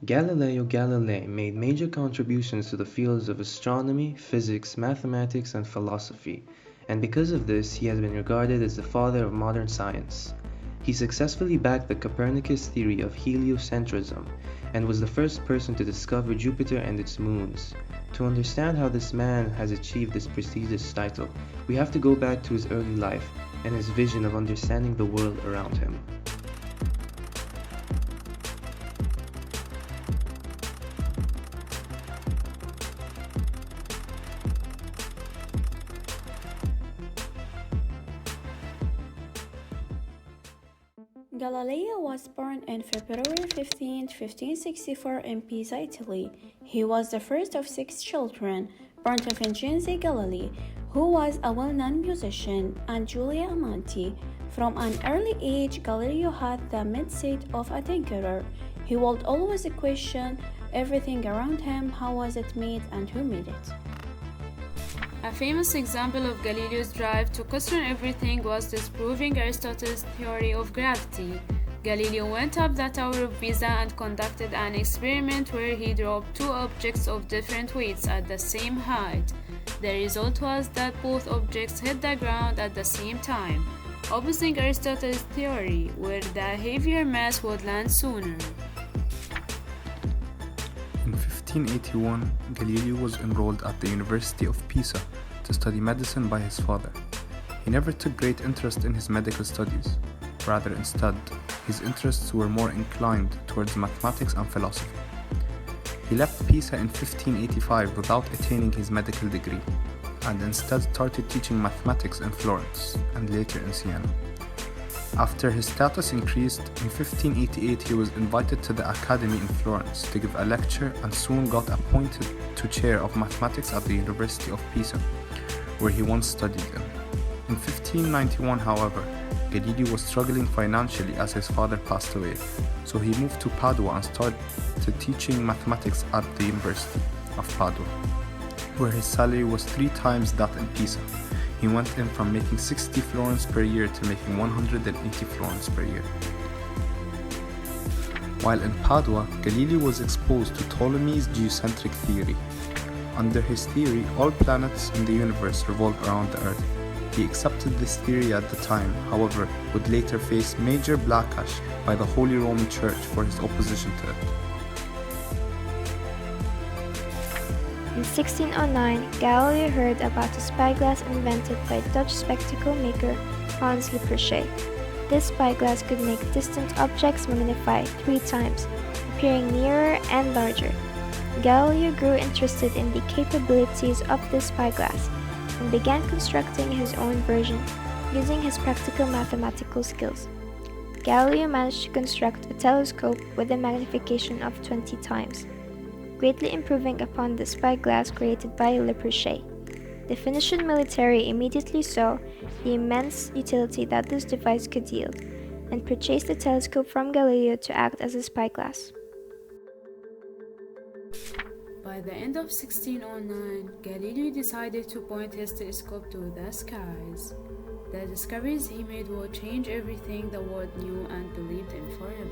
Galileo Galilei made major contributions to the fields of astronomy, physics, mathematics, and philosophy, and because of this he has been regarded as the father of modern science. He successfully backed the Copernicus theory of heliocentrism and was the first person to discover Jupiter and its moons. To understand how this man has achieved this prestigious title, we have to go back to his early life and his vision of understanding the world around him. Galileo was born on February 15, 1564 in Pisa, Italy. He was the first of 6 children, born to Vincenzo Galilei, who was a well-known musician, and Giulia Amanti. From an early age, Galileo had the mindset of a tinkerer. He would always question everything around him, how was it made and who made it. A famous example of Galileo's drive to question everything was disproving Aristotle's theory of gravity. Galileo went up the Tower of Pisa and conducted an experiment where he dropped 2 objects of different weights at the same height. The result was that both objects hit the ground at the same time, opposing Aristotle's theory, where the heavier mass would land sooner. In 1581, Galileo was enrolled at the University of Pisa to study medicine by his father. He never took great interest in his medical studies. Rather, instead, his interests were more inclined towards mathematics and philosophy. He left Pisa in 1585 without attaining his medical degree, and instead started teaching mathematics in Florence and later in Siena. After his status increased, in 1588 he was invited to the Academy in Florence to give a lecture and soon got appointed to chair of mathematics at the University of Pisa, where he once studied in. In 1591, however, Galileo was struggling financially as his father passed away, so he moved to Padua and started teaching mathematics at the University of Padua, where his salary was 3 times that in Pisa. He went in from making 60 florins per year to making 180 florins per year. While in Padua, Galileo was exposed to Ptolemy's geocentric theory. Under his theory, all planets in the universe revolve around the Earth. He accepted this theory at the time, however, would later face major backlash by the Holy Roman Church for his opposition to it. In 1609, Galileo heard about a spyglass invented by Dutch spectacle maker Hans Lippershey. This spyglass could make distant objects magnify 3 times, appearing nearer and larger. Galileo grew interested in the capabilities of this spyglass and began constructing his own version using his practical mathematical skills. Galileo managed to construct a telescope with a magnification of 20 times, greatly improving upon the spyglass created by Lippershey. The Venetian military immediately saw the immense utility that this device could yield, and purchased the telescope from Galileo to act as a spyglass. By the end of 1609, Galileo decided to point his telescope to the skies. The discoveries he made would change everything the world knew and believed in forever.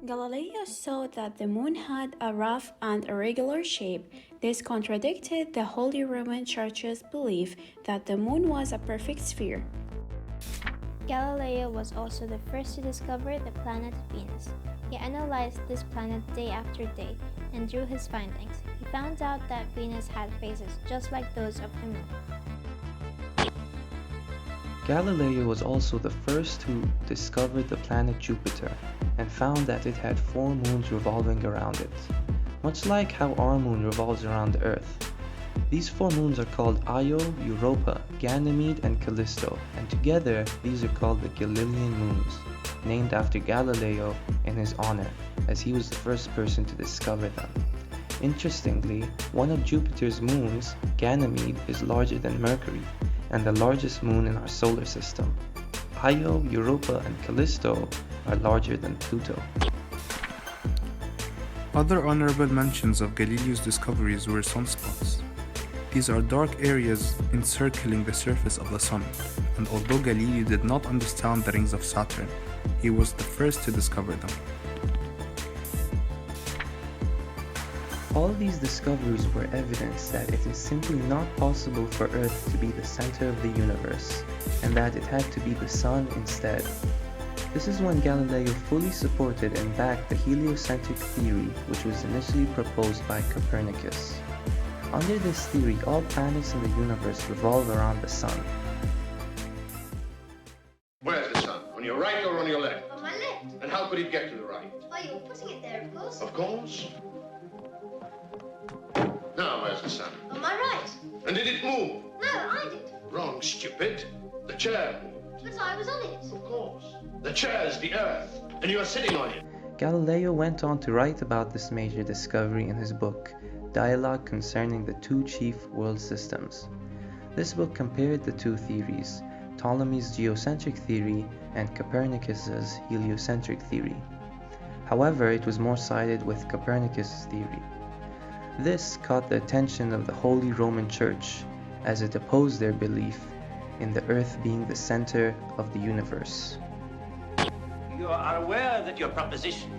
Galileo saw that the moon had a rough and irregular shape. This contradicted the Holy Roman Church's belief that the moon was a perfect sphere. Galileo was also the first to discover the planet Venus. He analyzed this planet day after day and drew his findings. He found out that Venus had phases just like those of the moon. Galileo was also the first to discover the planet Jupiter and found that it had 4 moons revolving around it, much like how our moon revolves around the Earth. These 4 moons are called Io, Europa, Ganymede, and Callisto, and together these are called the Galilean moons, named after Galileo in his honor, as he was the first person to discover them. Interestingly, one of Jupiter's moons, Ganymede, is larger than Mercury, and the largest moon in our solar system. Io, Europa, and Callisto are larger than Pluto. Other honorable mentions of Galileo's discoveries were sunspots. These are dark areas encircling the surface of the Sun, and although Galileo did not understand the rings of Saturn, he was the first to discover them. All these discoveries were evidence that it is simply not possible for Earth to be the center of the universe, and that it had to be the Sun instead. This is when Galileo fully supported and backed the heliocentric theory, which was initially proposed by Copernicus. Under this theory, all planets in the universe revolve around the Sun. Where's the Sun? On your right or on your left? On my left. And how could it get to the right? Why, you're putting it there, of course. Of course. Now, where's the Sun? On my right. And did it move? No, I did. Wrong, stupid. The chair moved. But I was on it. Of course. The chair's the Earth, and you are sitting on it. Galileo went on to write about this major discovery in his book, Dialogue Concerning the Two Chief World Systems. This book compared the two theories, Ptolemy's geocentric theory and Copernicus's heliocentric theory. However, it was more sided with Copernicus' theory. This caught the attention of the Holy Roman Church, as it opposed their belief in the Earth being the center of the universe. You are aware that your proposition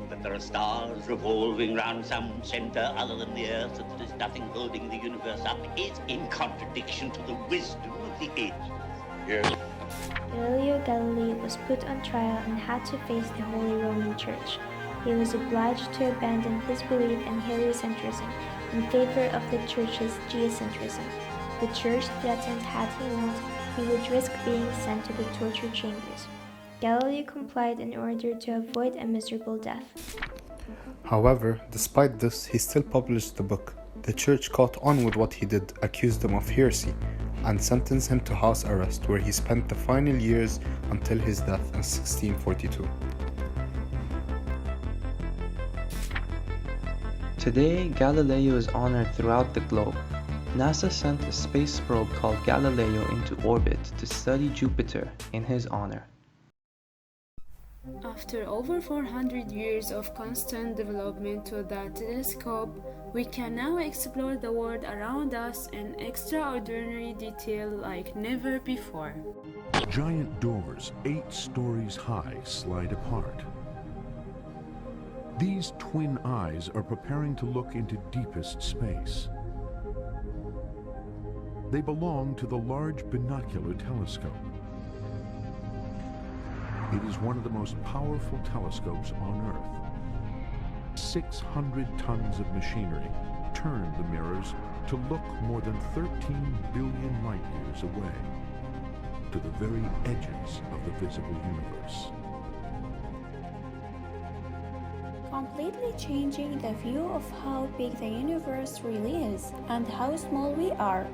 that there are stars revolving round some center other than the Earth, that there is nothing holding the universe up, is in contradiction to the wisdom of the ages. Yes. Galileo Galilei was put on trial and had to face the Holy Roman Church. He was obliged to abandon his belief in heliocentrism in favor of the Church's geocentrism. The Church threatened had he not, he would risk being sent to the torture chambers. Galileo complied in order to avoid a miserable death. However, despite this, he still published the book. The church caught on with what he did, accused him of heresy, and sentenced him to house arrest, where he spent the final years until his death in 1642. Today, Galileo is honored throughout the globe. NASA sent a space probe called Galileo into orbit to study Jupiter in his honor. After over 400 years of constant development to the telescope, we can now explore the world around us in extraordinary detail like never before. Giant doors 8 stories high slide apart. These twin eyes are preparing to look into deepest space. They belong to the Large Binocular Telescope. It is one of the most powerful telescopes on Earth. 600 tons of machinery turn the mirrors to look more than 13 billion light years away, to the very edges of the visible universe. Completely changing the view of how big the universe really is and how small we are.